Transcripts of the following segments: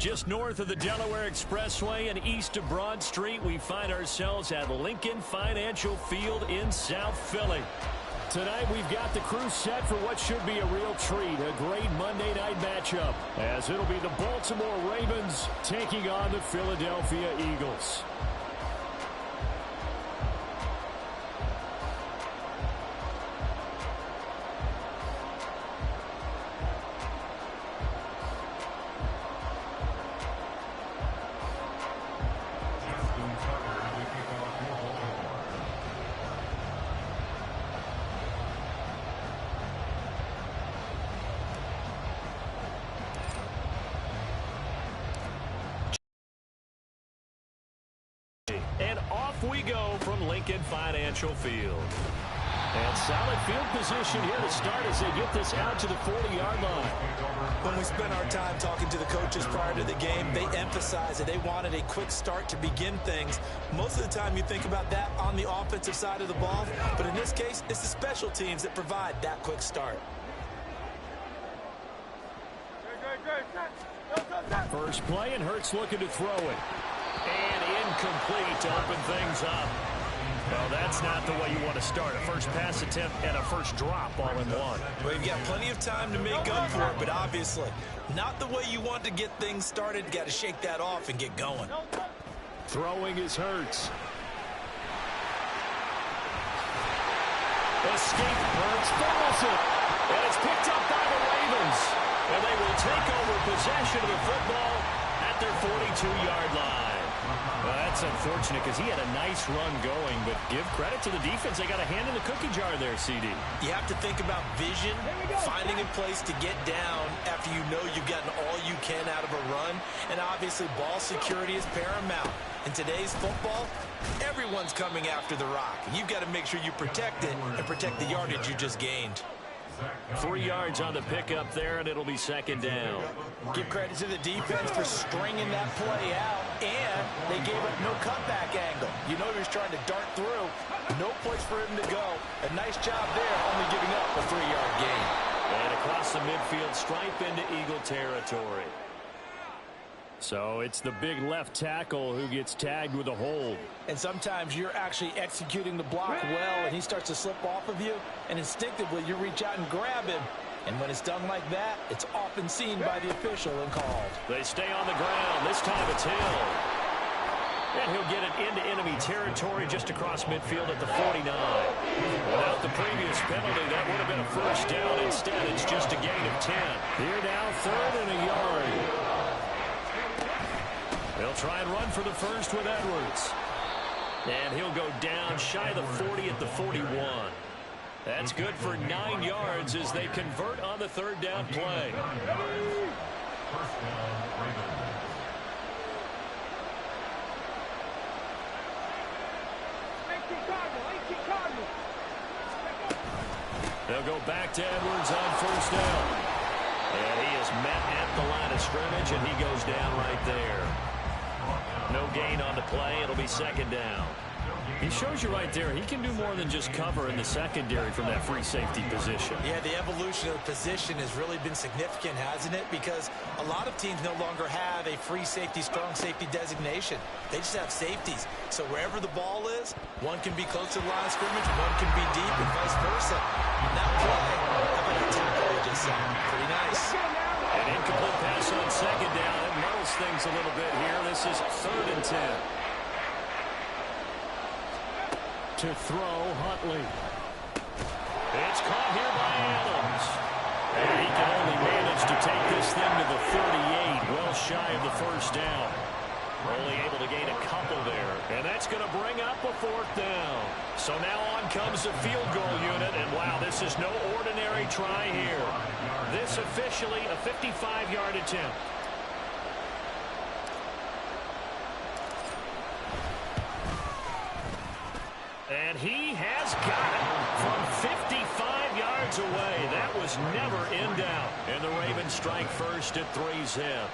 Just north of the Delaware Expressway and east of Broad Street, we find ourselves at Lincoln Financial Field in South Philly. Tonight, we've got the crew set for what should be a real treat, a great Monday night matchup, as it'll be the Baltimore Ravens taking on the Philadelphia Eagles. And off we go from Lincoln Financial Field. And solid field position here to start as they get this out to the 40-yard line. When we spent our time talking to the coaches prior to the game, they emphasized that they wanted a quick start to begin things. Most of the time you think about that on the offensive side of the ball, but in this case, it's the special teams that provide that quick start. First play, and Hurts looking to throw it. And incomplete to open things up. Well, that's not the way you want to start. A first pass attempt and a first drop all in one. Well, you've got plenty of time to make up for it, but obviously not the way you want to get things started. Got to shake that off and get going. Throwing is Hurts. Escape, Hurts fumbles it. And it's picked up by the Ravens. And they will take over possession of the football at their 42-yard line. Well, that's unfortunate because he had a nice run going, but give credit to the defense. They got a hand in the cookie jar there, CD. You have to think about vision, finding a place to get down after you know you've gotten all you can out of a run, and obviously ball security is paramount. In today's football, everyone's coming after the rock. You've got to make sure you protect it and protect the yardage you just gained. 3 yards on the pickup there, and it'll be second down. Give credit to the defense for stringing that play out, and they gave up no cutback angle. You know he was trying to dart through. No place for him to go. A nice job there, only giving up a 3-yard gain. And across the midfield, stripe into Eagle territory. So it's the big left tackle who gets tagged with a hold. And sometimes you're actually executing the block well, and he starts to slip off of you, and instinctively you reach out and grab him. And when it's done like that, it's often seen by the official and called. They stay on the ground. This time it's Hill. And he'll get it into enemy territory just across midfield at the 49. Without the previous penalty, that would have been a first down. Instead, it's just a gain of 10. Here now, 3rd and a yard. They'll try and run for the first with Edwards. And he'll go down shy of the 40 at the 41. That's good for 9 yards as they convert on the 3rd down play. They'll go back to Edwards on first down. And he is met at the line of scrimmage, and he goes down right there. No gain on the play. It'll be second down. He shows you right there he can do more than just cover in the secondary from that free safety position. Yeah, the evolution of the position has really been significant, hasn't it? Because a lot of teams no longer have a free safety, strong safety designation. They just have safeties. So wherever the ball is, one can be close to the line of scrimmage, one can be deep, and vice versa. Now play. How about that tackle they just saw? Pretty nice. An incomplete pass on second down. It muddles things a little bit here. This is 3rd and 10. To throw, Huntley. It's caught here by Adams. And he can only manage to take this thing to the 38, well shy of the first down. Only able to gain a couple there. And that's going to bring up a 4th down. So now on comes the field goal unit. And wow, this is no ordinary try here. This officially a 55-yard attempt. And he has got it from 55 yards away. That was never in doubt. And the Ravens strike first at 3-zip.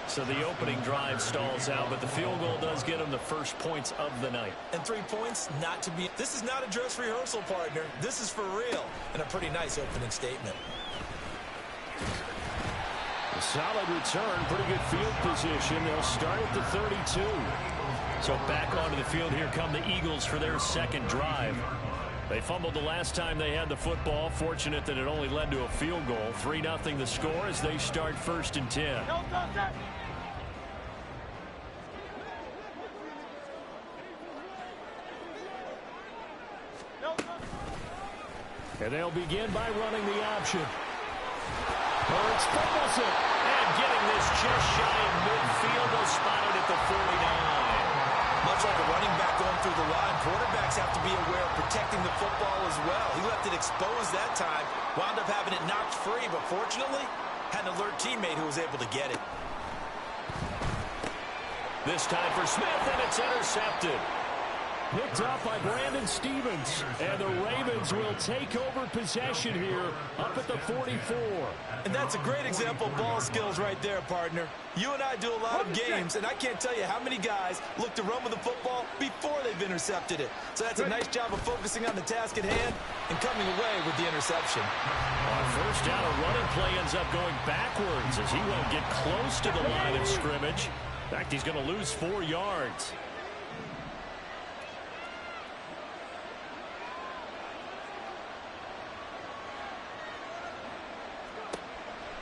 So the opening drive stalls out, but the field goal does get them the first points of the night. And 3 points, not to be. This is not a dress rehearsal, partner. This is for real. And a pretty nice opening statement. Solid return, pretty good field position. They'll start at the 32. So back onto the field, here come the Eagles for their second drive. They fumbled the last time they had the football. Fortunate that it only led to a field goal. 3-0 the score as they start 1st and 10. And they'll begin by running the option. Hurts fumbles it. And getting this just shy of midfield. They'll spot it at the 49. Much like a running back going through the line, quarterbacks have to be aware of protecting the football as well. He left it exposed that time, wound up having it knocked free, but fortunately, had an alert teammate who was able to get it. This time for Smith, and it's intercepted. Picked up by Brandon Stevens. And the Ravens will take over possession here up at the 44. And that's a great example of ball skills right there, partner. You and I do a lot of games, and I can't tell you how many guys look to run with the football before they've intercepted it. So that's a nice job of focusing on the task at hand and coming away with the interception. On first down, a running play ends up going backwards as he won't get close to the line of scrimmage. In fact, he's going to lose 4 yards.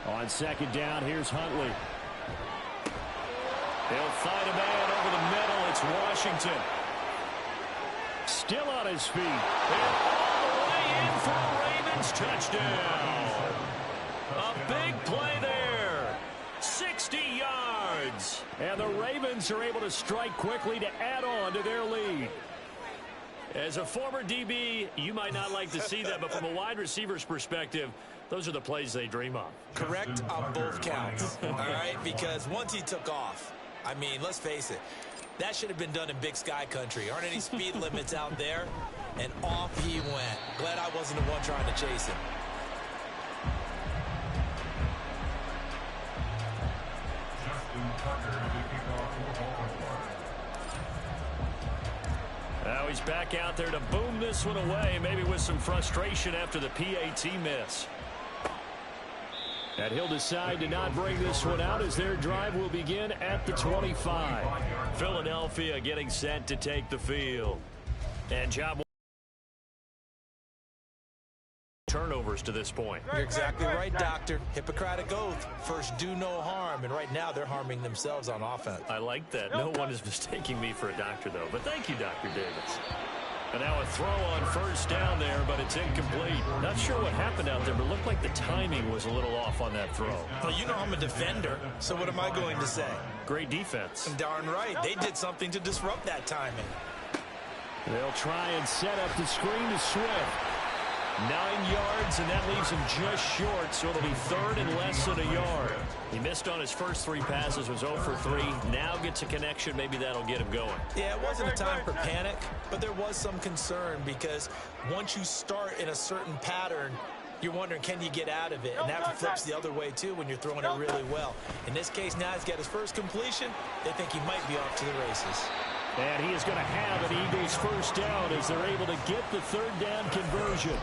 On second down, here's Huntley. They'll find a man over the middle. It's Washington. Still on his feet. And all the way in for a Ravens touchdown. A big play there. 60 yards. And the Ravens are able to strike quickly to add on to their lead. As a former DB, you might not like to see that, but from a wide receiver's perspective, those are the plays they dream of. Correct on both counts, all right? Because once he took off, I mean, let's face it, that should have been done in Big Sky country. Aren't any speed limits out there? And off he went. Glad I wasn't the one trying to chase him. Now he's back out there to boom this one away, maybe with some frustration after the PAT miss. And he'll decide to not bring this one out as their drive will begin at the 25. Philadelphia getting set to take the field. And job turnovers to this point. You're exactly right, Doctor. Hippocratic oath. First, do no harm. And right now, they're harming themselves on offense. I like that. No one is mistaking me for a doctor, though. But thank you, Dr. Davis. And now a throw on first down there, but it's incomplete. Not sure what happened out there, but it looked like the timing was a little off on that throw. Well, you know I'm a defender, so what am I going to say? Great defense. Darn right. They did something to disrupt that timing. They'll try and set up the screen to Swift. 9 yards, and that leaves him just short, so it'll be third and less than a yard. He missed on his first 3 passes, was 0 for 3. Now gets a connection. Maybe that'll get him going. Yeah, it wasn't a time for panic, but there was some concern because once you start in a certain pattern, you're wondering, can you get out of it? And that flips the other way, too, when you're throwing it really well. In this case, now he's got his first completion. They think he might be off to the races. And he is going to have an Eagles first down as they're able to get the third down conversion.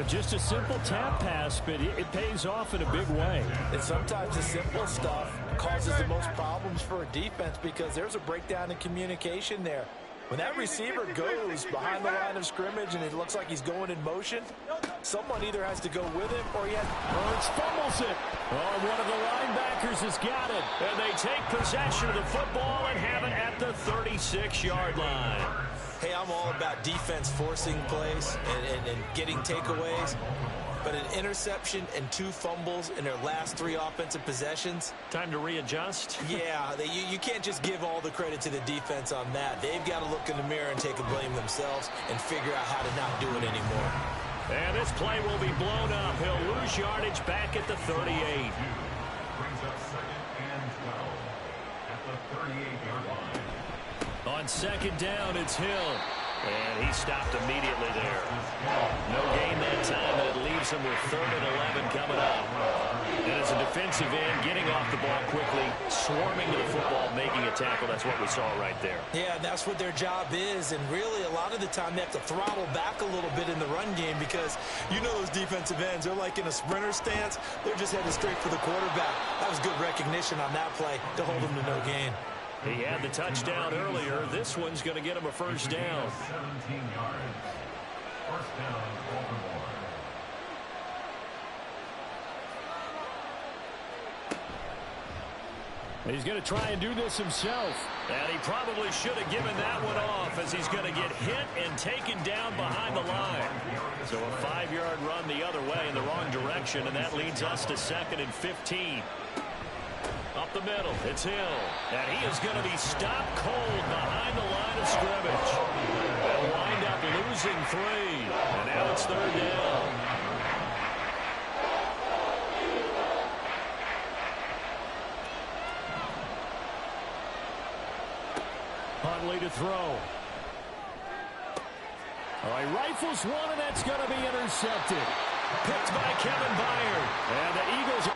Just a simple tap pass, but it pays off in a big way. And sometimes the simple stuff causes the most problems for a defense because there's a breakdown in communication there. When that receiver goes behind the line of scrimmage and it looks like he's going in motion, someone either has to go with him or he has... Hurts fumbles it. Oh, one of the linebackers has got it. And they take possession of the football and have it at the 36-yard line. Hey, I'm all about defense forcing plays and getting takeaways. But an interception and 2 fumbles in their last 3 offensive possessions. Time to readjust? Yeah, you can't just give all the credit to the defense on that. They've got to look in the mirror and take a blame themselves and figure out how to not do it anymore. And this play will be blown up. He'll lose yardage back at the 38. Brings up 2nd and 12 at the 38-yard line. On second down, it's Hill. And he stopped immediately there. No gain that time, and it leaves him with 3rd and 11 coming up. And as a defensive end, getting off the ball quickly, swarming to the football, making a tackle, that's what we saw right there. Yeah, and that's what their job is. And really, a lot of the time, they have to throttle back a little bit in the run game because you know those defensive ends, they're like in a sprinter stance. They're just headed straight for the quarterback. That was good recognition on that play to hold him to no gain. He had the touchdown earlier. This one's going to get him a first down. 17 yards. First down, Baltimore. He's going to try and do this himself. And he probably should have given that one off as he's going to get hit and taken down behind the line. So a 5-yard run the other way in the wrong direction, and that leads us to 2nd and 15. Up the middle, it's Hill. And he is going to be stopped cold behind the line of scrimmage. They'll wind up losing 3. And now it's 3rd down. Huntley to throw. Oh, he rifles one, and that's going to be intercepted. Picked by Kevin Byard. And the Eagles are...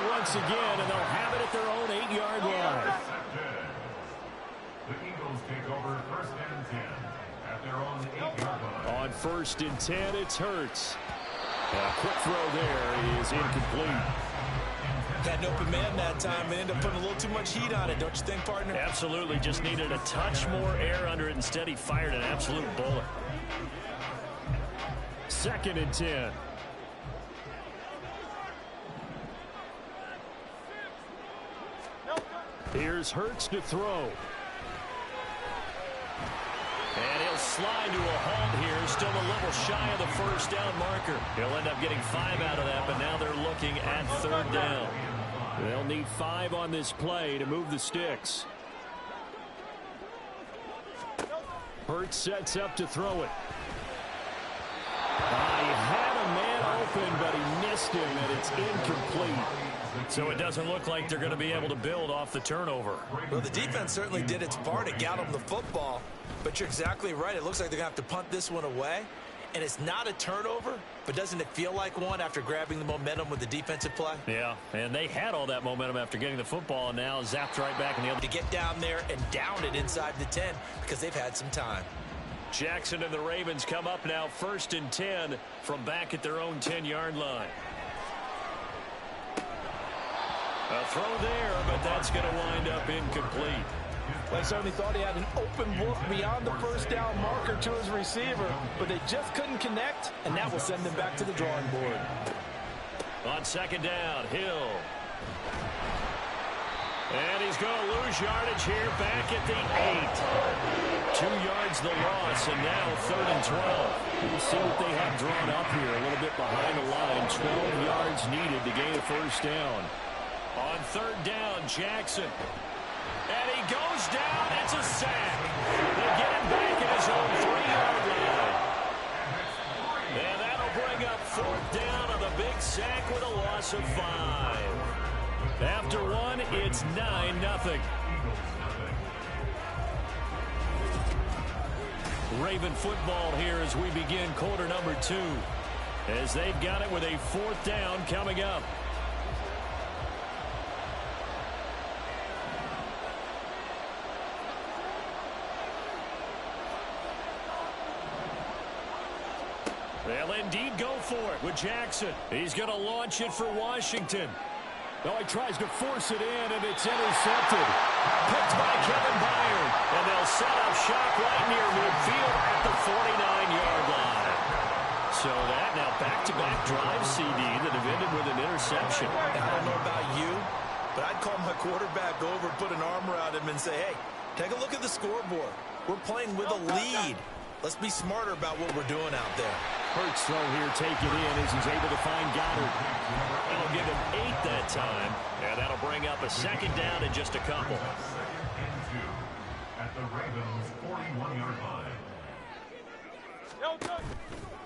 once again, and they'll have it at their own 8-yard line. The Eagles take over 1st and 10 at their own 8-yard line. On 1st and 10, it's Hurts. A quick throw there is incomplete. Had an open man that time and ended up putting a little too much heat on it, don't you think, partner? Absolutely, just needed a touch more air under it. Instead, he fired an absolute bullet. 2nd and 10. Here's Hurts to throw. And he'll slide to a halt here. Still a little shy of the first down marker. He'll end up getting 5 out of that, but now they're looking at 3rd down. They'll need 5 on this play to move the sticks. Hurts sets up to throw it. He had a man open, but he missed him, and it's incomplete. So it doesn't look like they're going to be able to build off the turnover. Well, the defense certainly did its part. It got them the football. But you're exactly right. It looks like they're going to have to punt this one away. And it's not a turnover, but doesn't it feel like one after grabbing the momentum with the defensive play? Yeah, and they had all that momentum after getting the football, and now zapped right back in the other. To get down there and down it inside the 10 because they've had some time. Jackson and the Ravens come up now 1st and 10 from back at their own 10-yard line. A throw there, but that's going to wind up incomplete. They certainly thought he had an open look beyond the first down marker to his receiver, but they just couldn't connect, and that will send them back to the drawing board. On 2nd down, Hill. And he's going to lose yardage here back at the 8. 2 yards the loss, and now 3rd and 12. We'll see what they have drawn up here, a little bit behind the line. 12 yards needed to gain a first down. On 3rd down, Jackson. And he goes down. It's a sack. They get him back at his own 3-yard line. And that'll bring up 4th down on the big sack with a loss of 5. After one, it's 9-0. Raven football here as we begin quarter number 2. As they've got it with a 4th down coming up. They'll indeed go for it with Jackson. He's going to launch it for Washington. Oh, he tries to force it in, and it's intercepted. Picked by Kevin Byard. And they'll set up shop right near midfield at the 49-yard line. So that now back-to-back drive CD that have ended with an interception. I don't know about you, but I'd call my quarterback over, put an arm around him, and say, hey, take a look at the scoreboard. We're playing with a lead. Let's be smarter about what we're doing out there. Hurts throw here taken in as he's able to find Goddard. That'll give him 8 that time. And that'll bring up a 2nd down in just a couple. 2nd and 2 at the Ravens' 41-yard line.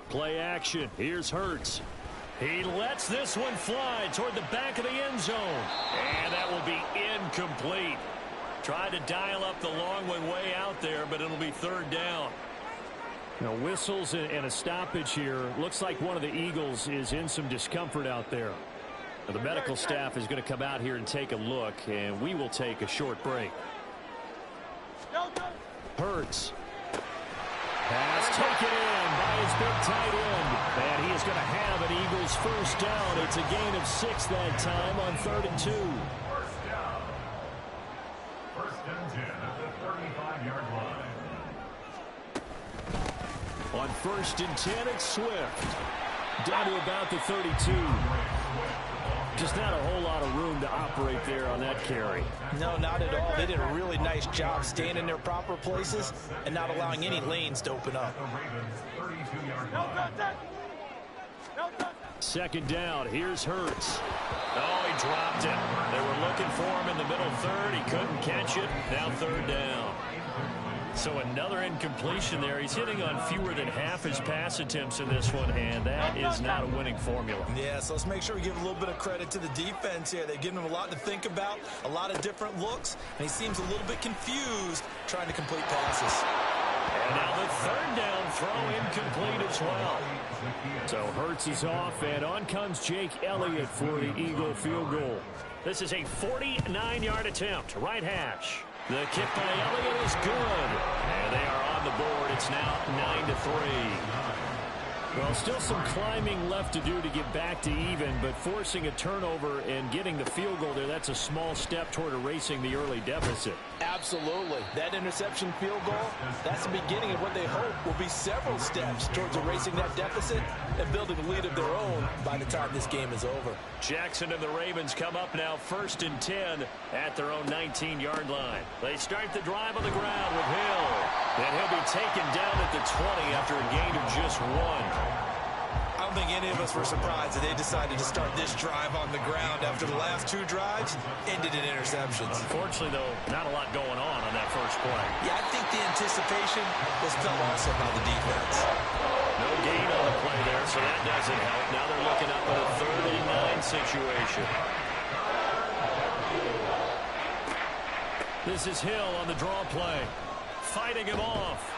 Play action. Here's Hurts. He lets this one fly toward the back of the end zone. And that will be incomplete. Tried to dial up the long one way out there, but it'll be third down. Now, whistles and a stoppage here. Looks like one of the Eagles is in some discomfort out there. Now, the medical staff is going to come out here and take a look, and we will take a short break. Hurts. Pass taken in by his big tight end. And he is going to have an Eagles first down. It's a gain of 6 that time on 3rd and 2. First down. First and 10 at the 35-yard line. On 1st and 10, it's Swift. Down to about the 32. Just not a whole lot of room to operate there on that carry. No, not at all. They did a really nice job staying in their proper places and not allowing any lanes to open up. Second down, here's Hurts. Oh, he dropped it. They were looking for him in the middle third. He couldn't catch it. Now third down. So another incompletion there. He's hitting on fewer than half his pass attempts in this one, and that is not a winning formula. Yeah, so let's make sure we give a little bit of credit to the defense here. They've given him a lot to think about, a lot of different looks, and he seems a little bit confused trying to complete passes. And now the third down throw incomplete as well. So Hurts is off, and on comes Jake Elliott for the Eagle field goal. This is a 49-yard attempt, right hash. The kick by Elliott is good. And they are on the board. It's now 9-3. Well, still some climbing left to do to get back to even, but forcing a turnover and getting the field goal there, that's a small step toward erasing the early deficit. Absolutely. That interception field goal, that's the beginning of what they hope will be several steps towards erasing that deficit and building a lead of their own by the time this game is over. Jackson and the Ravens come up now 1st and 10 at their own 19-yard line. They start the drive on the ground with Hill. And he'll be taken down at the 20 after a gain of just 1. I don't think any of us were surprised that they decided to start this drive on the ground after the last 2 drives ended in interceptions. Unfortunately, though, not a lot going on that first play. Yeah, I think the anticipation was felt also by the defense. No gain on the play there, so that doesn't help. Now they're looking up at a 3rd and 9 situation. This is Hill on the draw play. Fighting him off.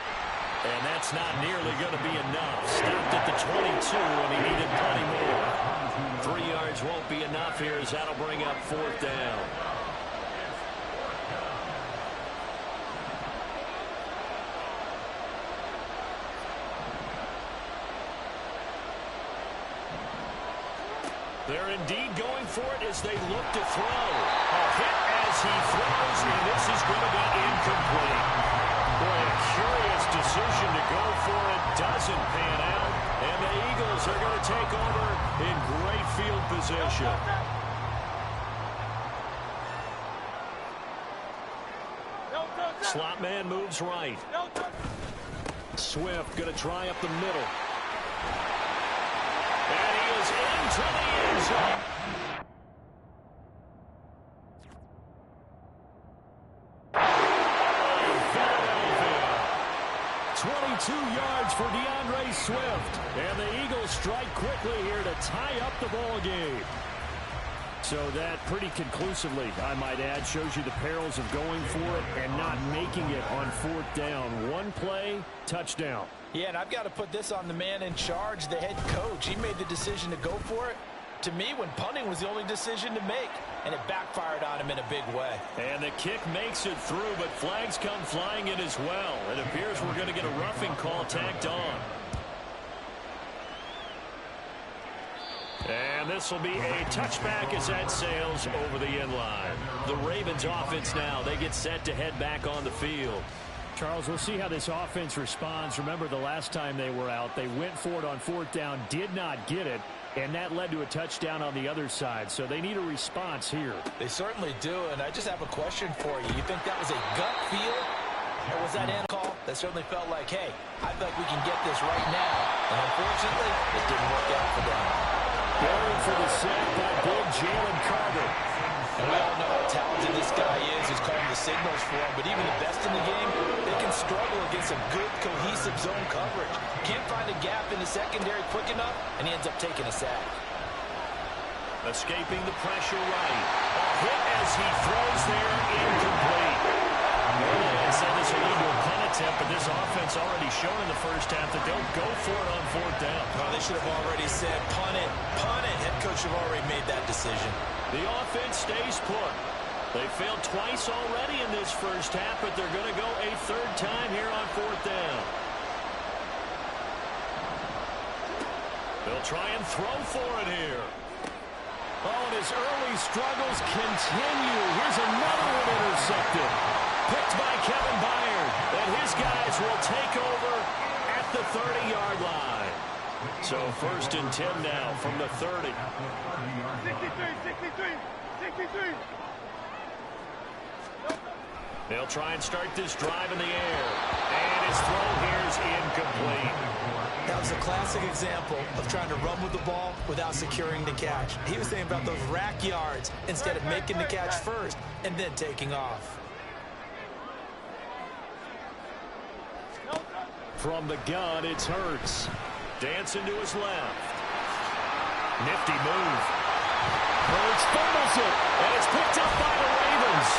And that's not nearly going to be enough. Stopped at the 22, and he needed plenty more. 3 yards won't be enough here, as that'll bring up 4th down. They're indeed going for it as they look to throw. A hit as he throws, and this is going to be incomplete. Boy, a curious decision to go for it. Doesn't pan out, and the Eagles are going to take over in great field position. Slot man moves right. Swift going to try up the middle. And he is into the end zone. Philadelphia. 22 yards for DeAndre Swift. And the Eagles strike quickly here to tie up the ball game. So that pretty conclusively, I might add, shows you the perils of going for it and not making it on 4th down. One play, touchdown. Yeah, and I've got to put this on the man in charge, the head coach. He made the decision to go for it. To me, when punting was the only decision to make, and it backfired on him in a big way. And the kick makes it through, but flags come flying in as well. It appears we're going to get a roughing call tacked on. And this will be a touchback as that sails over the end line. The Ravens offense now, they get set to head back on the field. Charles, we'll see how this offense responds. Remember the last time they were out, they went for it on 4th down, did not get it, and that led to a touchdown on the other side. So they need a response here. They certainly do, and I just have a question for you. You think that was a gut feel, or was that end call that certainly felt like, hey, I feel like we can get this right now, and unfortunately, it didn't work out for them. Going for the sack by big Jalen Carter. And we all know how talented this guy is who's calling the signals for him, but even the best in the game, they can struggle against a good, cohesive zone coverage. Can't find a gap in the secondary quick enough, and he ends up taking a sack. Escaping the pressure right. A hit as he throws there, incomplete. Earlier I said this will lead to a punt attempt, but this offense already shown in the first half that they'll go for it on fourth down. Oh, they should have already said punt it, punt it. Head coach should have already made that decision. The offense stays put. They failed twice already in this first half, but they're going to go a third time here on fourth down. They'll try and throw for it here. Oh, and his early struggles continue. Here's another one intercepted. Picked by Kevin Byard. And his guys will take over at the 30-yard line. So 1st and 10 now from the 30. 63. They'll try and start this drive in the air. And his throw here is incomplete. That was a classic example of trying to run with the ball without securing the catch. He was thinking about those rack yards instead of making the catch first and then taking off. From the gun, it's Hurts. Dancing to his left. Nifty move. Hurts fumbles it, and it's picked up by the Ravens.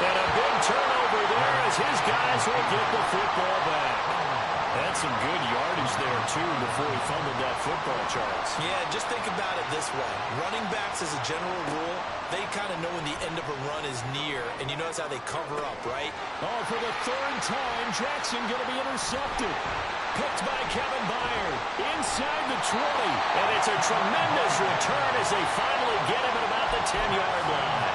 And a big turnover there as his guys will get the football back. Had some good yardage there, too, before he fumbled that football, Charles. Yeah, just think about it this way. Running backs, as a general rule, they kind of know when the end of a run is near, and you notice how they cover up, right? Oh, for the third time, Jackson going to be intercepted. Picked by Kevin Byard inside the 20. And it's a tremendous return as they finally get him at about the 10-yard line.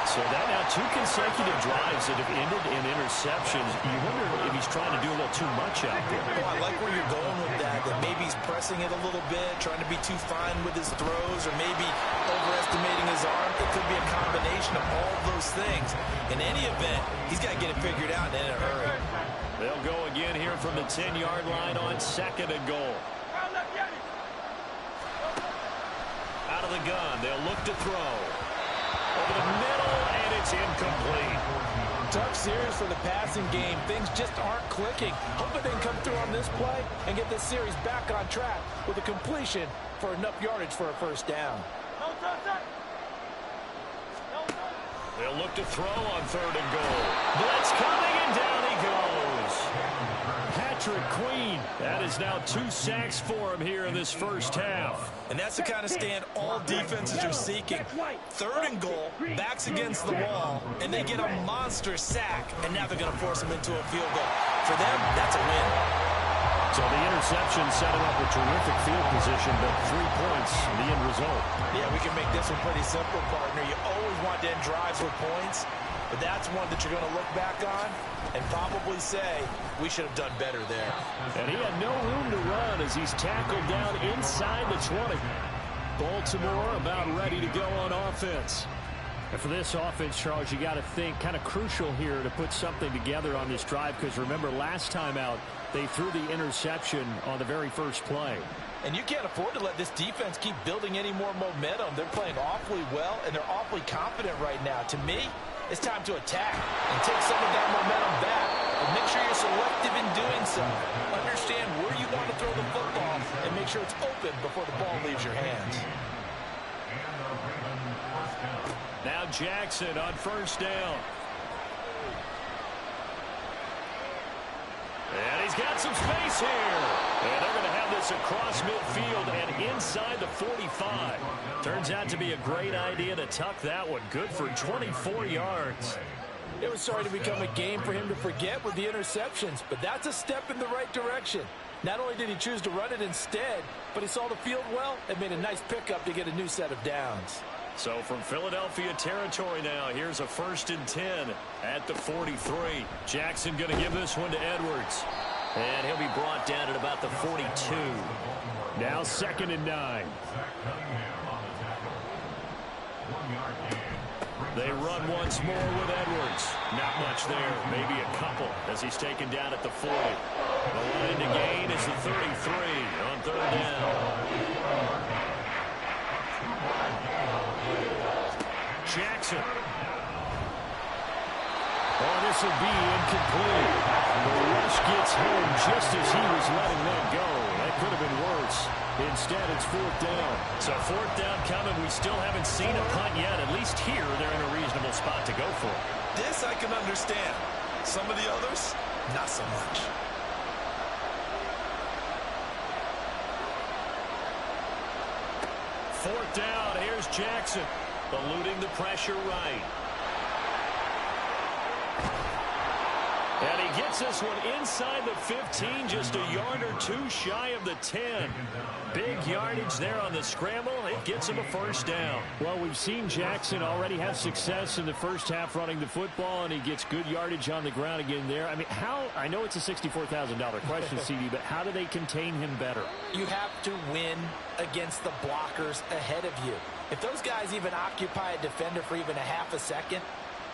So that now 2 consecutive drives that have ended in interceptions. You wonder if he's trying to do a little too much out there. Oh, I like where you're going with that maybe he's pressing it a little bit, trying to be too fine with his throws, or maybe overestimating his arm. It could be a combination of all of those things. In any event, he's got to get it figured out and in a hurry. They'll go again here from the 10-yard line on 2nd and goal. Out of the gun, they'll look to throw. Over the middle, and it's incomplete. Tough series for the passing game. Things just aren't clicking. Hoping they can come through on this play and get this series back on track with a completion for enough yardage for a first down. They'll look to throw on 3rd and goal. Blitz coming, and down he goes. Patrick Queen. That is now 2 sacks for him here in this first half. And that's the kind of stand all defenses are seeking. 3rd and goal, backs against the wall, and they get a monster sack, and now they're going to force them into a field goal. For them, that's a win. So the interception set him up with terrific field position, but 3 points, the end result. Yeah, we can make this one pretty simple, partner. You always want to end drives with points, but that's one that you're going to look back on and probably say, we should have done better there. And he had no room to run as he's tackled down inside the 20. Baltimore about ready to go on offense. And for this offense, Charles, you got to think kind of crucial here to put something together on this drive, because remember, last time out, they threw the interception on the very first play. And you can't afford to let this defense keep building any more momentum. They're playing awfully well, and they're awfully confident right now. To me, it's time to attack and take some of that momentum back. And make sure you're selective in doing so. Understand where you want to throw the football and make sure it's open before the ball leaves your hands. Now Jackson on 1st down. And he's got some space here. And they're going to have this across midfield and inside the 45. Turns out to be a great idea to tuck that one. Good for 24 yards. It was starting to become a game for him to forget with the interceptions, but that's a step in the right direction. Not only did he choose to run it instead, but he saw the field well and made a nice pickup to get a new set of downs. So from Philadelphia territory now, here's a 1st and 10 at the 43. Jackson going to give this one to Edwards. And he'll be brought down at about the 42. Now 2nd and 9. They run once more with Edwards. Not much there, maybe a couple as he's taken down at the 40. The line to gain is the 33 on 3rd down. Jackson. Oh, this will be incomplete. The rush gets home just as he was letting that go. That could have been worse. Instead, it's fourth down. So fourth down coming. We still haven't seen a punt yet. At least here, they're in a reasonable spot to go for. This I can understand. Some of the others, not so much. Fourth down. Here's Jackson. Eluding the pressure right. And he gets this one inside the 15, just a yard or two shy of the 10. Big yardage there on the scramble. It gets him a first down. Well, we've seen Jackson already have success in the first half running the football, and he gets good yardage on the ground again there. I mean, I know it's a $64,000 question, CD, but how do they contain him better? You have to win against the blockers ahead of you. If those guys even occupy a defender for even a half a second,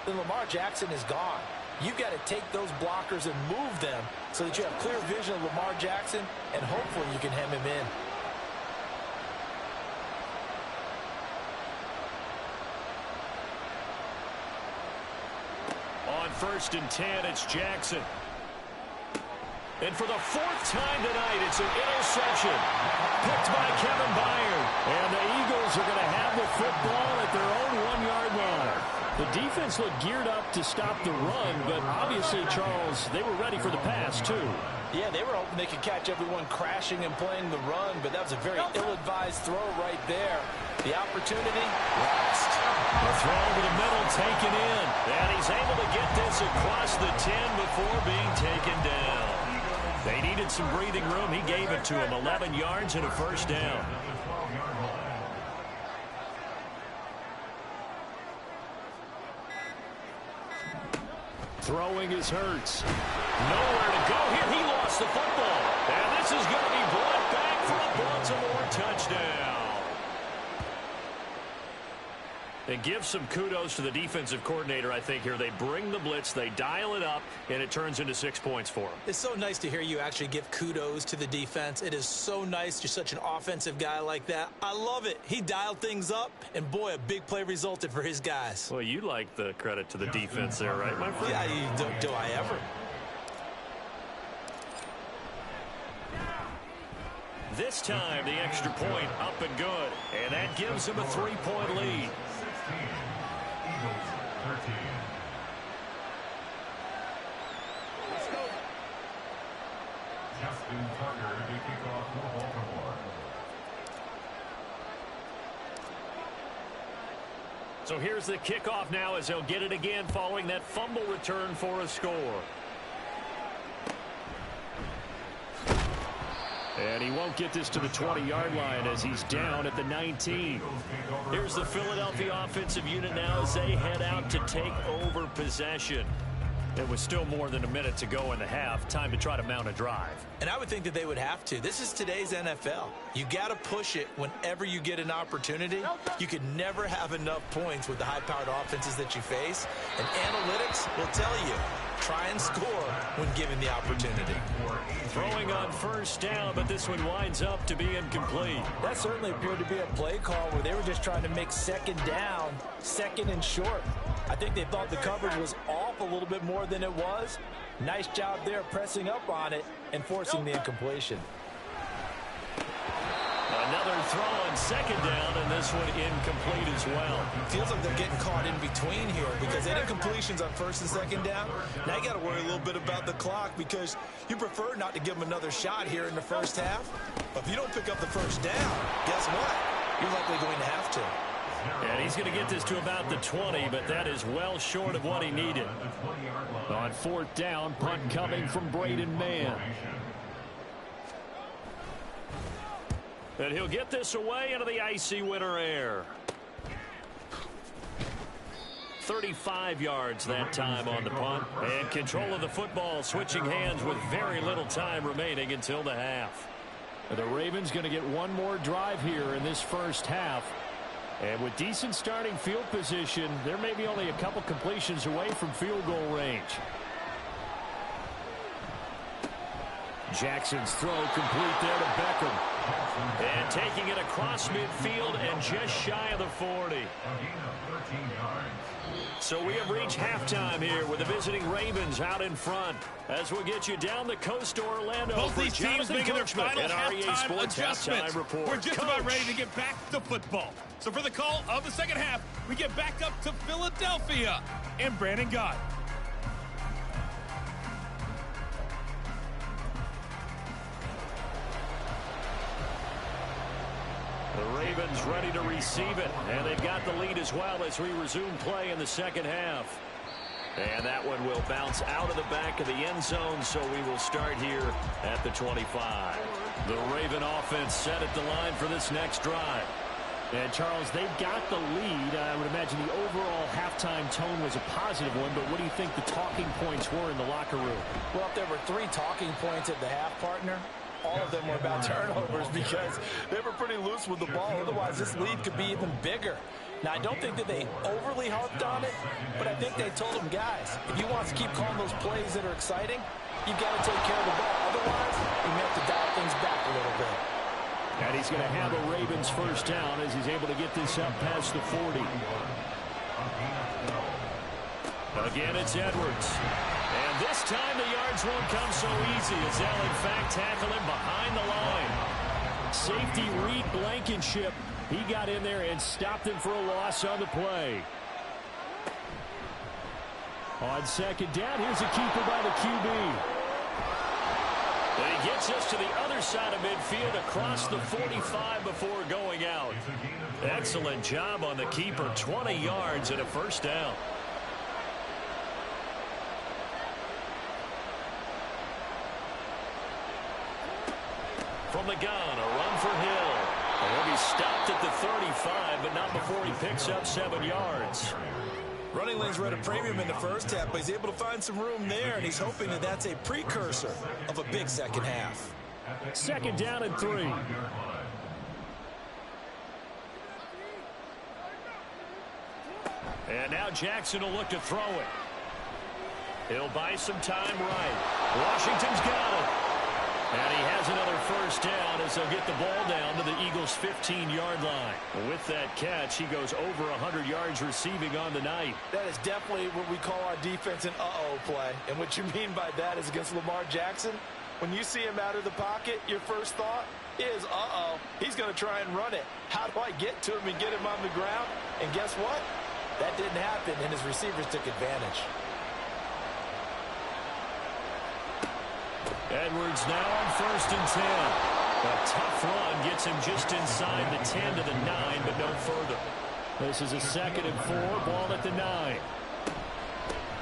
then Lamar Jackson is gone. You've got to take those blockers and move them so that you have clear vision of Lamar Jackson, and hopefully you can hem him in. On 1st and 10, it's Jackson. And for the fourth time tonight, it's an interception. Picked by Kevin Byard. And the Eagles are going to have the football at their own 1-yard line. The defense looked geared up to stop the run, but obviously, Charles, they were ready for the pass, too. Yeah, they were hoping they could catch everyone crashing and playing the run, but that was a very ill-advised throw right there. The opportunity lost. The throw to the middle taken in. And he's able to get this across the 10 before being taken down. They needed some breathing room. He gave it to him. 11 yards and a first down. Throwing is Hurts. Nowhere to go here. He lost the football. And this is going to be brought back for a Baltimore touchdown. And give some kudos to the defensive coordinator, I think, here. They bring the blitz, they dial it up, and it turns into 6 points for them. It's so nice to hear you actually give kudos to the defense. It is so nice. You're such an offensive guy like that. I love it. He dialed things up, and boy, a big play resulted for his guys. Well, you like the credit to the defense there, right, my friend? Yeah, do I ever? This time, the extra point up and good. And that gives him a 3-point lead. Eagles 13. Let's go. Justin Tucker to kick off for Baltimore. So here's the kickoff now as they'll get it again following that fumble return for a score. And he won't get this to the 20-yard line as he's down at the 19. Here's the Philadelphia offensive unit now as they head out to take over possession. It was still more than a minute to go in the half. Time to try to mount a drive. And I would think that they would have to. This is today's NFL. You got to push it whenever you get an opportunity. You could never have enough points with the high-powered offenses that you face. And analytics will tell you, try and score when given the opportunity. Throwing on first down, but this one winds up to be incomplete. That certainly appeared to be a play call where they were just trying to make second down, second and short. I think they thought the coverage was off a little bit more than it was. Nice job there pressing up on it and forcing the incompletion. Another throw on second down, and this one incomplete as well. Feels like they're getting caught in between here because they had incompletions on first and second down. Now you got to worry a little bit about the clock because you prefer not to give them another shot here in the first half. But if you don't pick up the first down, guess what? You're likely going to have to. And he's going to get this to about the 20, but that is well short of what he needed. On fourth down, punt coming from Braden Mann. And he'll get this away into the icy winter air. 35 yards that time on the punt. And control of the football, switching hands with very little time remaining until the half. The Ravens going to get one more drive here in this first half. And with decent starting field position, there may be only a couple completions away from field goal range. Jackson's throw complete there to Beckham. And taking it across midfield and just shy of the 40. So we have reached halftime here with the visiting Ravens out in front. As we'll get you down the coast to Orlando. Both these teams making their final halftime adjustments. We're just about ready to get back to football. So for the call of the second half, we get back up to Philadelphia and Brandon Gott. The Ravens ready to receive it, and they've got the lead as well as we resume play in the second half. And that one will bounce out of the back of the end zone, so we will start here at the 25. The Raven offense set at the line for this next drive. And, Charles, they've got the lead. I would imagine the overall halftime tone was a positive one, but what do you think the talking points were in the locker room? Well, if there were 3 talking points at the half, partner, all of them were about turnovers because they were pretty loose with the ball. Otherwise, this lead could be even bigger. Now, I don't think that they overly harped on it, but I think they told them, guys, if you want to keep calling those plays that are exciting, you've got to take care of the ball. Otherwise, you may have to dial things back a little bit. And he's going to have a Ravens first down as he's able to get this up past the 40. Again, it's Edwards. And this time the yards won't come so easy as they'll, in fact, tackle him behind the line. Safety Reed Blankenship. He got in there and stopped him for a loss on the play. On second down, here's a keeper by the QB. And he gets us to the other side of midfield across the 45 before going out. Excellent job on the keeper. 20 yards and a first down. From the gun, a run for Hill. And he'll be stopped at the 35, but not before he picks up 7 yards. Running lanes were at a premium in the first half, but he's able to find some room there, and he's hoping that that's a precursor of a big second half. Second down and 3. And now Jackson will look to throw it. He'll buy some time right. Washington's got it. And he has another first down as they'll get the ball down to the Eagles' 15-yard line. With that catch, he goes over 100 yards receiving on the night. That is definitely what we call our defense an uh-oh play. And what you mean by that is against Lamar Jackson, when you see him out of the pocket, your first thought is, uh-oh, he's going to try and run it. How do I get to him and get him on the ground? And guess what? That didn't happen, and his receivers took advantage. Edwards now on 1st and 10. A tough run gets him just inside the 10 to the 9, but no further. This is a 2nd and 4, ball at the 9.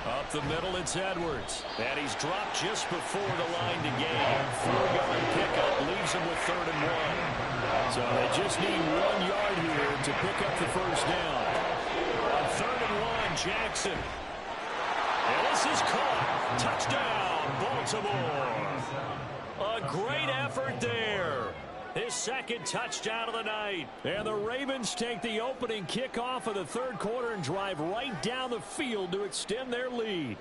Up the middle, it's Edwards. And he's dropped just before the line to gain. 4-yard pickup leaves him with 3rd and 1. So they just need 1 yard here to pick up the first down. On 3rd and 1, Jackson. And this is caught. Touchdown, Baltimore. A great effort there. His 2nd touchdown of the night. And the Ravens take the opening kickoff of the 3rd quarter and drive right down the field to extend their lead.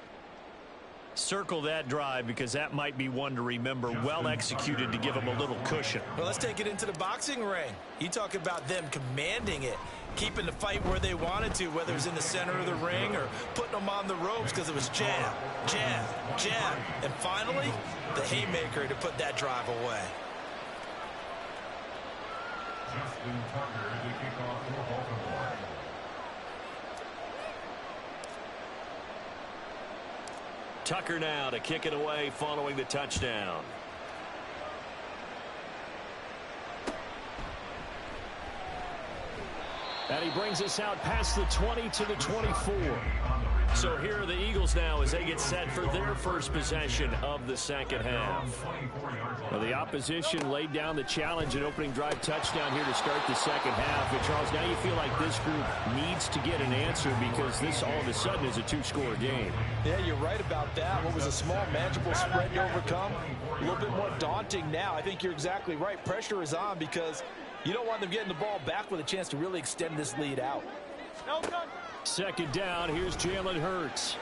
Circle that drive because that might be one to remember. Well executed to give him a little cushion. Well, let's take it into the boxing ring. You talk about them commanding it, keeping the fight where they wanted to, whether it was in the center of the ring or putting them on the ropes because it was jab, jab, jab. And finally, the haymaker to put that drive away. Justin Tucker to kick off for Baltimore. Tucker now to kick it away following the touchdown. And he brings us out past the 20 to the 24. So here are the Eagles now as they get set for their first possession of the second half. Well, the opposition laid down the challenge and opening drive touchdown here to start the second half. But, Charles, now you feel like this group needs to get an answer because this all of a sudden is a 2-score game. Yeah, you're right about that. What was a small, manageable spread to overcome, a little bit more daunting now. I think you're exactly right. Pressure is on because you don't want them getting the ball back with a chance to really extend this lead out. Second down, here's Jalen Hurts.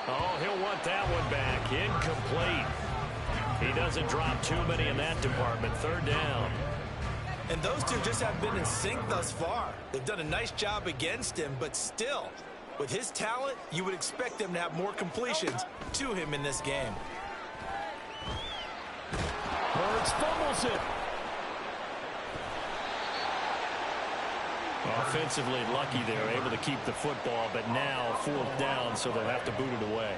Oh, he'll want that one back. Incomplete. He doesn't drop too many in that department. Third down. And those two just haven't been in sync thus far. They've done a nice job against him, but still, with his talent, you would expect them to have more completions to him in this game. Hurts fumbles it. Offensively lucky they're able to keep the football, but now fourth down, so they'll have to boot it away.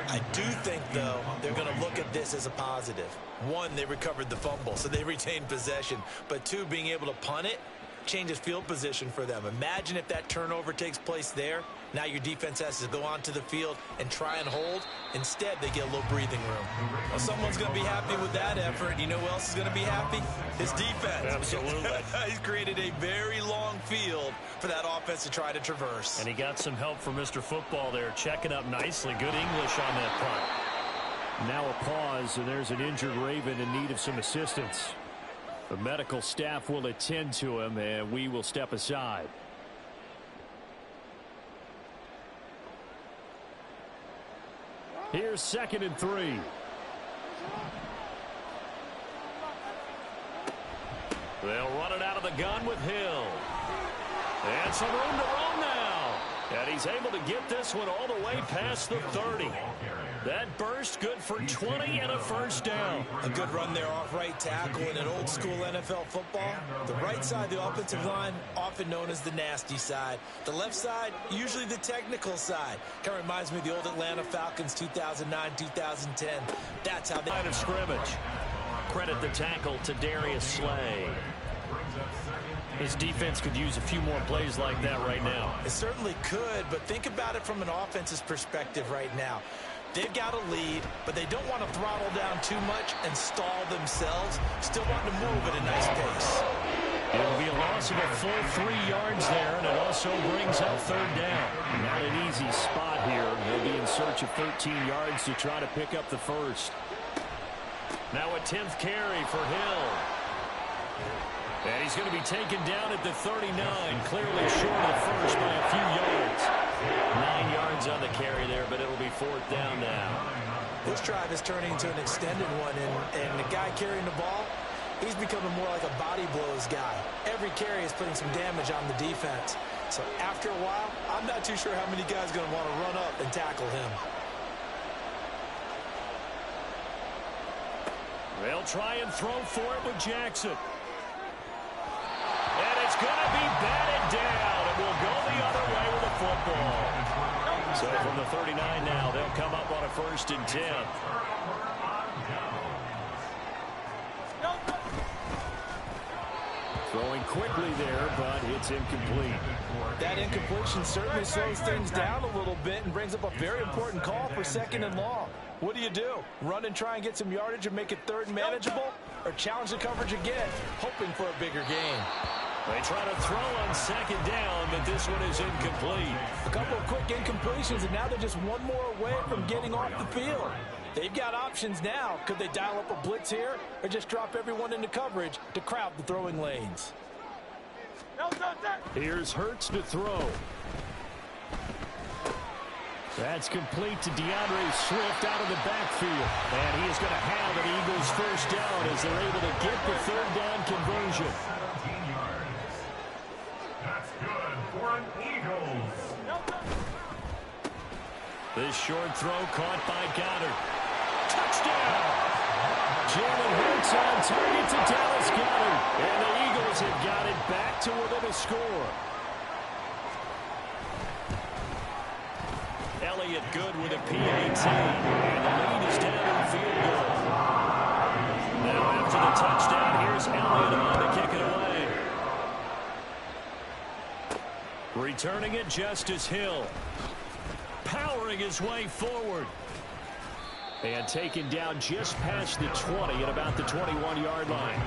I do think, though, they're going to look at this as a positive. One, they recovered the fumble, so they retained possession. But two, being able to punt it changes field position for them. Imagine if that turnover takes place there. Now your defense has to go onto the field and try and hold. Instead, they get a little breathing room. Well, someone's going to be happy with that effort. You know who else is going to be happy? His defense. Absolutely. He's created a very long field for that offense to try to traverse. And he got some help from Mr. Football there, checking up nicely. Good English on that punt. Now a pause, and there's an injured Raven in need of some assistance. The medical staff will attend to him, and we will step aside. Here's 2nd and 3. They'll run it out of the gun with Hill. And some room to roam now. And he's able to get this one all the way past the 30. That burst good for 20 and a first down. A good run there off right tackle in an old school NFL football. The right side of the offensive line, often known as the nasty side. The left side, usually the technical side. Kind of reminds me of the old Atlanta Falcons 2009, 2010. That's how they... Line of scrimmage. Credit the tackle to Darius Slay. His defense could use a few more plays like that right now. It certainly could, but think about it from an offense's perspective right now. They've got a lead, but they don't want to throttle down too much and stall themselves. Still want to move at a nice pace. It'll be a loss of a full 3 yards there, and it also brings up third down. Not an easy spot here. They'll be in search of 13 yards to try to pick up the first. Now a 10th carry for Hill. And he's going to be taken down at the 39, clearly short of the first by a few yards. 9 yards on the carry there, but it'll be fourth down now. This drive is turning into an extended one, and the guy carrying the ball, he's becoming more like a body blows guy. Every carry is putting some damage on the defense. So after a while, I'm not too sure how many guys are going to want to run up and tackle him. They'll try and throw for it with Jackson. And it's going to be batted down. It will go the other way with the football. So from the 39 now, they'll come up on a 1st and 10. Throwing quickly there, but it's incomplete. That incompletion certainly slows things down a little bit and brings up a very important call for 2nd and long. What do? Run and try and get some yardage and make it 3rd and manageable? Or challenge the coverage again, hoping for a bigger gain? They try to throw on 2nd down, but this one is incomplete. A couple of quick incompletions, and now they're just one more away from getting off the field. They've got options now. Could they dial up a blitz here or just drop everyone into coverage to crowd the throwing lanes? Here's Hurts to throw. That's complete to DeAndre Swift out of the backfield. And he is going to have an Eagles first down as they're able to get the 3rd down conversion. 17 yards. That's good for an Eagles. This short throw caught by Goddard. Touchdown! Jalen Hurts on target to Dallas Goddard. And the Eagles have got it back to within a score. Elliott good with a PAT. And the lead is down in field goal. Now after the touchdown, here's Elliott on to kick it away. Returning it, Justice Hill. Powering his way forward. And taken down just past the 20 at about the 21-yard line.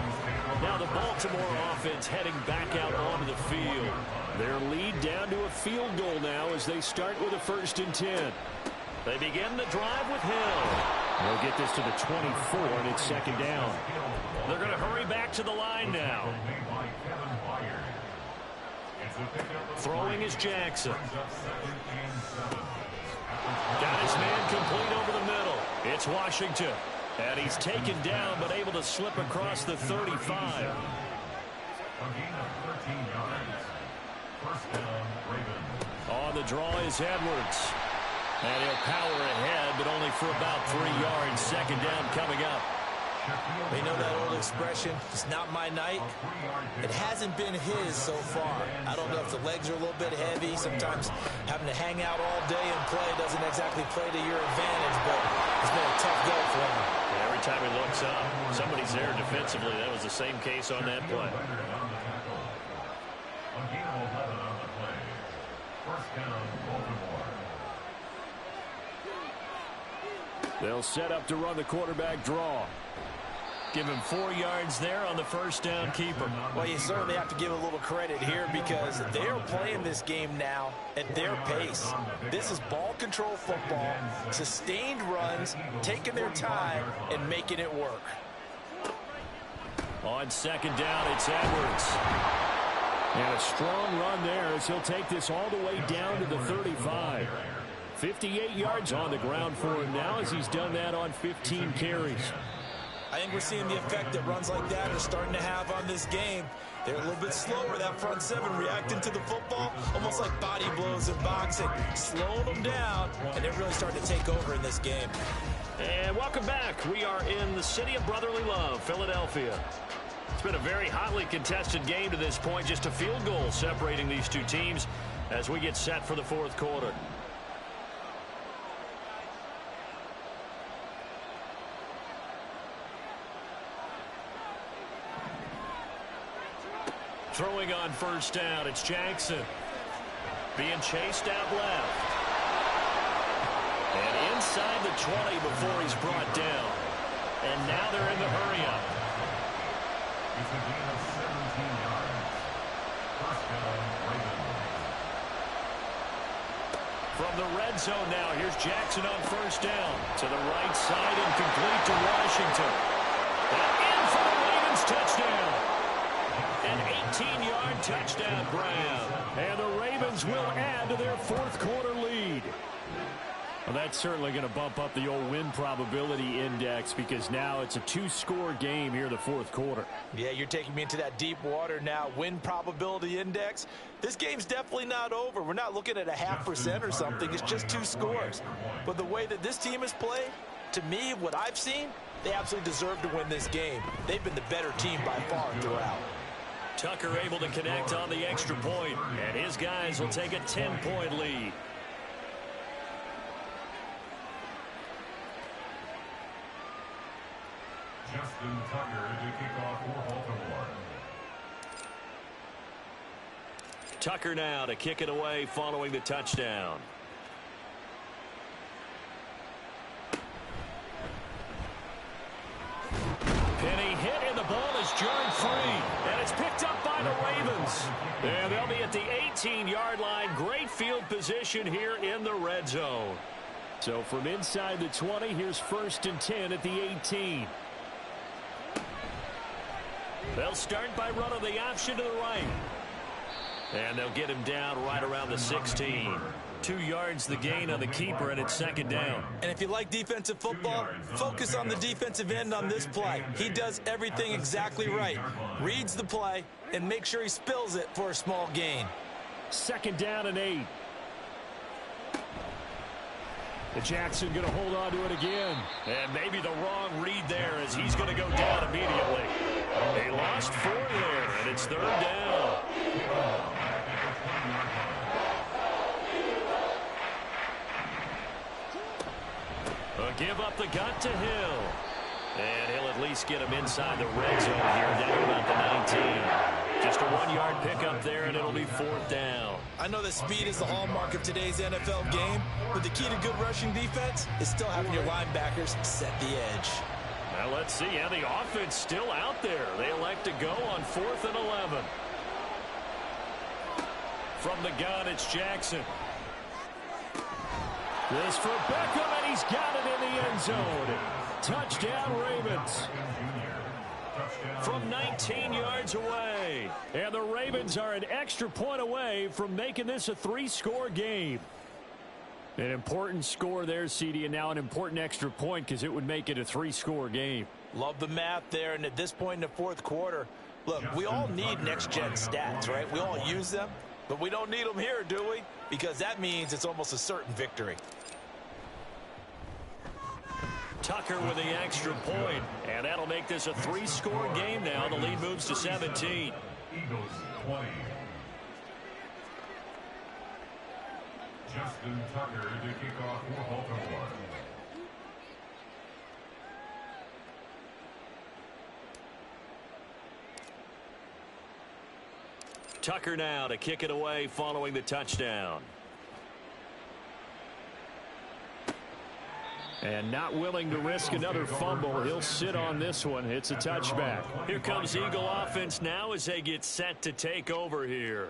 Now the Baltimore offense heading back out onto the field. Their lead down to a field goal now as they start with a 1st and 10. They begin the drive with Hill. They'll get this to the 24, and it's 2nd down. They're going to hurry back to the line now. Throwing is Jackson. Got his man complete over the middle. It's Washington. And he's taken down, but able to slip across the 35. A gain of 13 yards. First down, Ravens. On the draw is Edwards. And he'll power ahead, but only for about 3 yards. Second down coming up. They know that old expression, it's not my night. It hasn't been his so far. I don't know if the legs are a little bit heavy. Sometimes having to hang out all day and play doesn't exactly play to your advantage, but it's been a tough go for him. Yeah, every time he looks up, somebody's there defensively. That was the same case on that play. A gain of 11 on the play. First down, Baltimore. They'll set up to run the quarterback draw. Give him 4 yards there on the first down keeper. Well, you certainly have to give a little credit here because they are playing this game now at their pace. This is ball control football, sustained runs, taking their time, and making it work. On second down, it's Edwards. And a strong run there as he'll take this all the way down to the 35. 58 yards on the ground for him now as he's done that on 15 carries. I think we're seeing the effect that runs like that are starting to have on this game. They're a little bit slower, that front seven reacting to the football, almost like body blows in boxing, slowing them down, and they're really starting to take over in this game. And welcome back. We are in the city of brotherly love, Philadelphia. It's been a very hotly contested game to this point, just a field goal separating these two teams as we get set for the fourth quarter. Throwing on first down, it's Jackson. Being chased out left. And inside the 20 before he's brought down. And now they're in the hurry-up. It's a gain of 17 yards. First down, Ravens. From the red zone now, here's Jackson on first down. To the right side and complete to Washington. And in for the Ravens touchdown. An 18-yard touchdown grab. And the Ravens will add to their fourth quarter lead. Well, that's certainly going to bump up the old win probability index because now it's a two-score game here in the fourth quarter. Yeah, you're taking me into that deep water now. Win probability index. This game's definitely not over. We're not looking at a 0.5% or something. It's just 2 scores. But the way that this team has played, to me, what I've seen, they absolutely deserve to win this game. They've been the better team by far throughout. Tucker able to connect on the extra point, and his guys will take a 10-point lead. Justin Tucker to kick off for Baltimore. Tucker now to kick it away following the touchdown. Penny hit and the ball is jarred free. And it's picked up by the Ravens. And they'll be at the 18-yard line. Great field position here in the red zone. So from inside the 20, here's 1st and 10 at the 18. They'll start by running the option to the right. And they'll get him down right around the 16. 2 yards the gain on the keeper, and it's second down. And if you like defensive football, focus on the defensive end on this play. He does everything exactly right. Reads the play and makes sure he spills it for a small gain. Second down and 8. And Jackson going to hold on to it again. And maybe the wrong read there as he's going to go down immediately. They lost 4 there, and it's 3rd down. Give up the gut to Hill. And he'll at least get him inside the red zone here, down to about the 19. Just a 1-yard pickup there, and it'll be 4th down. I know that speed is the hallmark of today's NFL game, but the key to good rushing defense is still having your linebackers set the edge. Now let's see how the offense still out there. They elect to go on 4th and 11. From the gun, it's Jackson. This for Beckham, and he's got it in the end zone. Touchdown, Ravens. From 19 yards away. And the Ravens are an extra point away from making this a 3-score game. An important score there, CD, and now an important extra point because it would make it a 3-score game. Love the math there, and at this point in the fourth quarter, look, we all need next-gen stats, right? We all use them, but we don't need them here, do we? Because that means it's almost a certain victory. Tucker with the extra point, and that'll make this a 3-score game now. The lead moves to 17. Eagles 20. Justin Tucker to kick off for Baltimore. Tucker now to kick it away following the touchdown. And not willing to risk another fumble. He'll sit on this one. It's a touchback. Here comes Eagle offense now as they get set to take over here.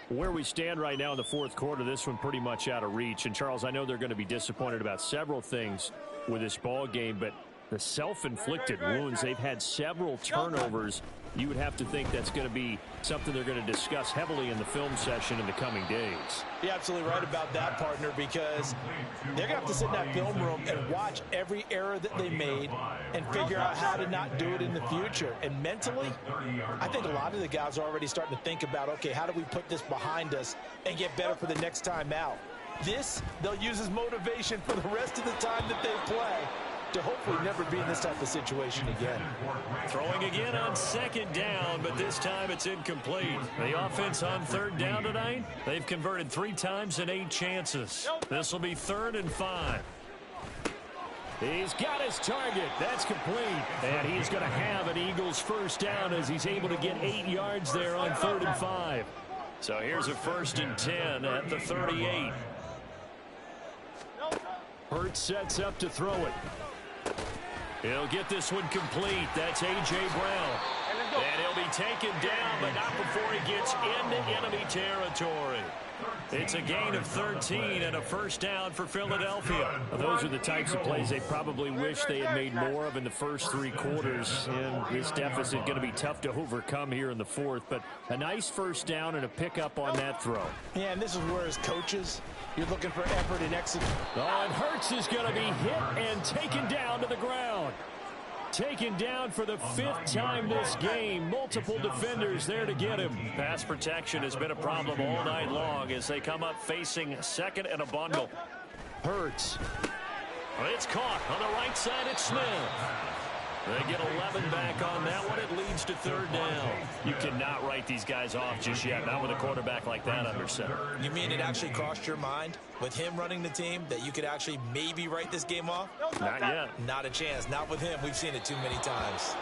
Where we stand right now in the fourth quarter, this one pretty much out of reach. And, Charles, I know they're going to be disappointed about several things with this ball game, but the self-inflicted wounds, they've had several turnovers. You would have to think that's going to be something they're going to discuss heavily in the film session in the coming days. You're absolutely right about that, partner, because they're going to have to sit in that film room and watch every error that they made and figure out how to not do it in the future. And mentally, I think a lot of the guys are already starting to think about, okay, how do we put this behind us and get better for the next time out? This, they'll use as motivation for the rest of the time that they play to hopefully never be in this type of situation again. Throwing again on second down, but this time it's incomplete. The offense on third down tonight, they've converted 3 times in 8 chances. This will be 3rd and 5. He's got his target. That's complete. And he's going to have an Eagles first down as he's able to get 8 yards there on 3rd and 5. So here's a 1st and 10 at the 38. Hurts sets up to throw it. He'll get this one complete. That's A.J. Brown. And he'll be taken down, but not before he gets into enemy territory. It's a gain of 13 and a first down for Philadelphia. Those are the types of plays they probably wish they had made more of in the first 3 quarters. And this deficit going to be tough to overcome here in the fourth. But a nice first down and a pickup on that throw. Yeah, and this is where as coaches, you're looking for effort and execution. Oh, and Hurts is going to be hit and taken down to the ground. Taken down for the 5th time this game. Multiple defenders there to get him. Pass protection has been a problem all night long as they come up facing second and a bundle. Hurts. It's caught on the right side at Smith. They get 11 back on that one. It leads to 3rd down. You cannot write these guys off just yet, not with a quarterback like that under center. You mean it actually crossed your mind with him running the team that you could actually maybe write this game off? Not yet. Not a chance. Not with him. We've seen it too many times.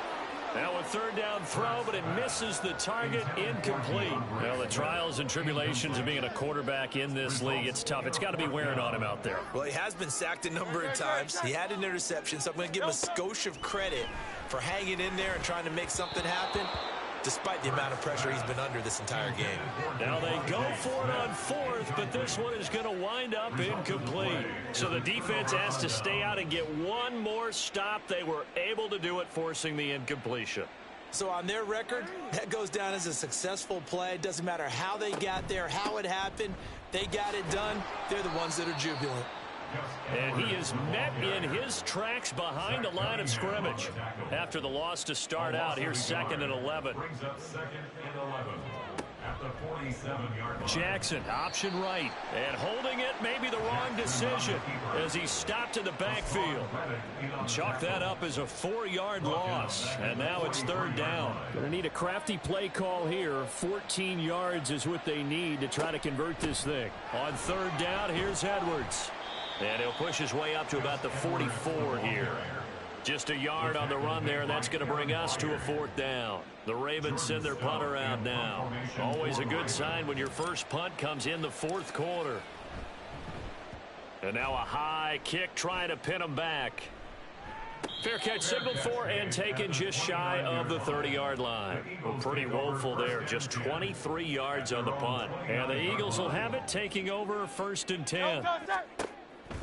Now a 3rd down throw, but it misses the target, incomplete. Well, the trials and tribulations of being a quarterback in this league, it's tough. It's got to be wearing on him out there. Well, he has been sacked a number of times. He had an interception, so I'm going to give him a skosh of credit for hanging in there and trying to make something happen, despite the amount of pressure he's been under this entire game. Now they go for it on 4th, but this one is going to wind up incomplete. So the defense has to stay out and get one more stop. They were able to do it, forcing the incompletion. So on their record, that goes down as a successful play. It doesn't matter how they got there, how it happened. They got it done. They're the ones that are jubilant. And he is met in his tracks behind the line of scrimmage. After the loss to start out, here's 2nd and 11. Brings up 2nd and 11 at the 47-yard line. Jackson, option right. And holding it may be the wrong decision as he stopped in the backfield. Chalk that up as a 4-yard loss. And now it's 3rd down. Going to need a crafty play call here. 14 yards is what they need to try to convert this thing. On 3rd down, here's Edwards. And he'll push his way up to about the 44 here. Just a yard on the run there, and that's going to bring us to a 4th down. The Ravens send their punter out now. Always a good sign when your first punt comes in the 4th quarter. And now a high kick trying to pin him back. Fair catch signaled for and taken just shy of the 30-yard line. Well, pretty woeful there. Just 23 yards on the punt. And the Eagles will have it, taking over 1st and 10.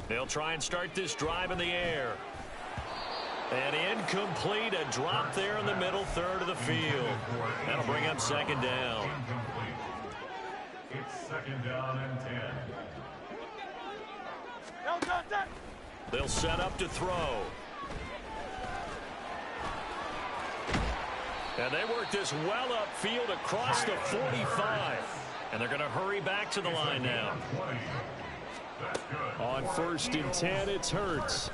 They'll try and start this drive in the air. And incomplete, a drop there in the middle 3rd of the field. That'll bring up 2nd down. It's 2nd down and 10. They'll set up to throw. And they work this well upfield across the 45. And they're going to hurry back to the line now. On 1st and 10, it's Hurts.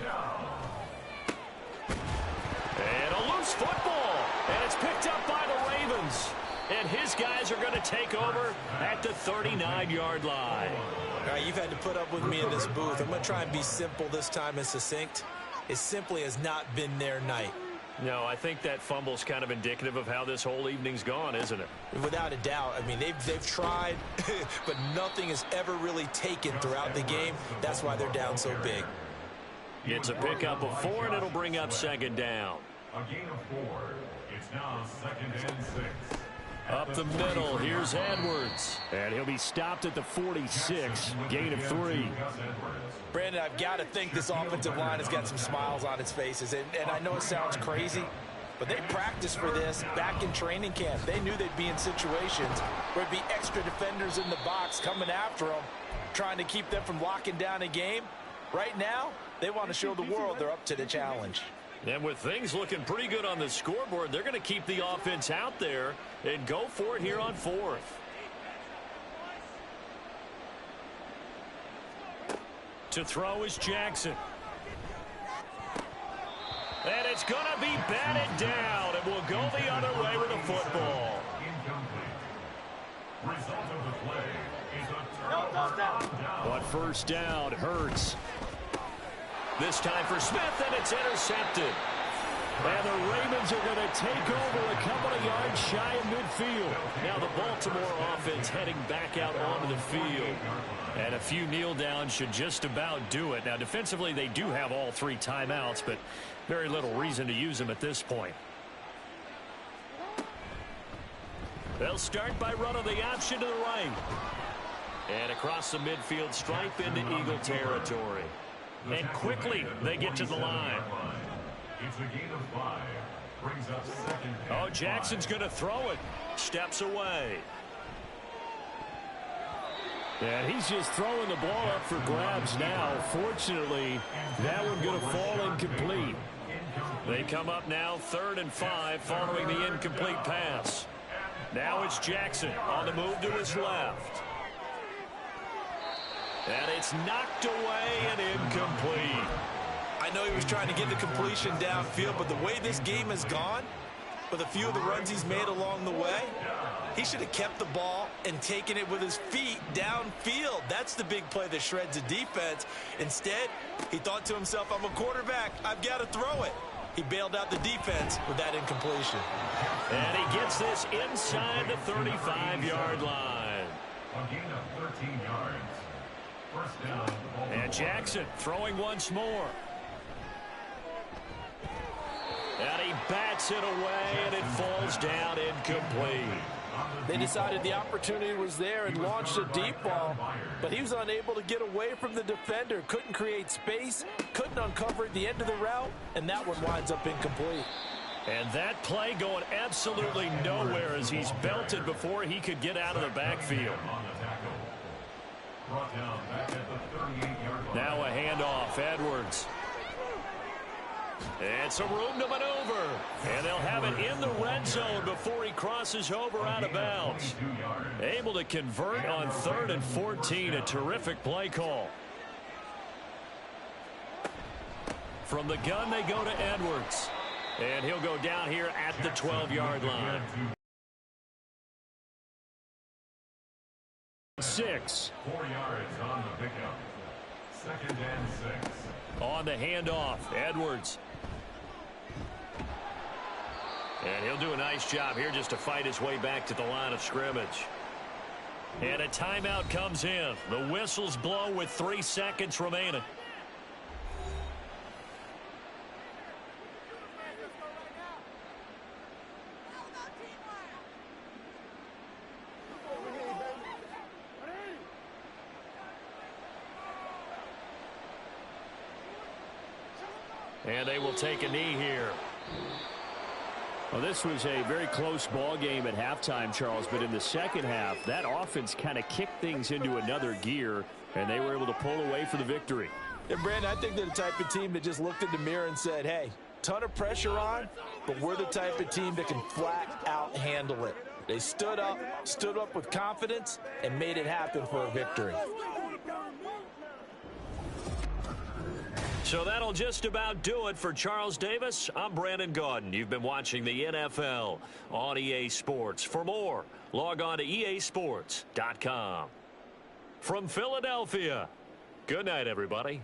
And a loose football. And it's picked up by the Ravens. And his guys are going to take over at the 39-yard line. All right, you've had to put up with me in this booth. I'm going to try and be simple this time and succinct. It simply has not been their night. No, I think that fumble's kind of indicative of how this whole evening's gone, isn't it? Without a doubt. I mean, they've tried, but nothing has ever really taken throughout the game. That's why they're down so big. It's a pickup of 4, and it'll bring up 2nd down. A gain of 4. It's now 2nd and 6. Up the middle, here's Edwards. And he'll be stopped at the 46, gain of 3. Brandon, I've got to think this offensive line has got some smiles on its faces. And I know it sounds crazy, but they practiced for this back in training camp. They knew they'd be in situations where there'd be extra defenders in the box coming after them, trying to keep them from locking down a game. Right now, they want to show the world they're up to the challenge. And with things looking pretty good on the scoreboard, they're going to keep the offense out there and go for it here on 4th. To throw is Jackson. And it's going to be batted down, and we'll go the other way with the football. Incomplete. Result of the play is a turnover down. But 1st down, Hurts. This time for Smith, and it's intercepted. And the Ravens are going to take over a couple of yards shy of midfield. Now the Baltimore offense heading back out onto the field. And a few kneel downs should just about do it. Now defensively they do have all 3 timeouts, but very little reason to use them at this point. They'll start by running the option to the right. And across the midfield stripe into Eagle territory. And quickly they get to the line. It's a gain of 5. Brings up 2nd. Oh, Jackson's going to throw it. Steps away. And he's just throwing the ball up for grabs now. Fortunately, that one going to fall incomplete. They come up now 3rd and 5 following the incomplete pass. Now it's Jackson on the move to his left. And it's knocked away and incomplete. I know he was trying to get the completion downfield, but the way this game has gone, with a few of the runs he's made along the way, he should have kept the ball and taken it with his feet downfield. That's the big play that shreds a defense. Instead, he thought to himself, I'm a quarterback. I've got to throw it. He bailed out the defense with that incompletion. And he gets this inside the 35-yard line. A gain of 13 yards. 1st down. And Jackson throwing once more. And he bats it away, and it falls down incomplete. They decided the opportunity was there and launched a deep ball, but he was unable to get away from the defender. Couldn't create space, couldn't uncover the end of the route, and that one winds up incomplete. And that play going absolutely nowhere as he's belted before he could get out of the backfield. Now a handoff, Edwards. It's a room to maneuver. And they'll have it in the red zone before he crosses over out of bounds. Able to convert on 3rd and 14. A terrific play call. From the gun, they go to Edwards. And he'll go down here at the 12-yard line. 6. 4 yards on the pickup. 2nd and 6. On the handoff, Edwards. And he'll do a nice job here just to fight his way back to the line of scrimmage. And a timeout comes in. The whistles blow with 3 seconds remaining. And they will take a knee here. Well, this was a very close ball game at halftime, Charles, but in the second half, that offense kind of kicked things into another gear, and they were able to pull away for the victory. And Brandon, I think they're the type of team that just looked in the mirror and said, hey, ton of pressure on, but we're the type of team that can flat out handle it. They stood up with confidence, and made it happen for a victory. So that'll just about do it for Charles Davis. I'm Brandon Gaudin. You've been watching the NFL on EA Sports. For more, log on to easports.com. From Philadelphia, good night, everybody.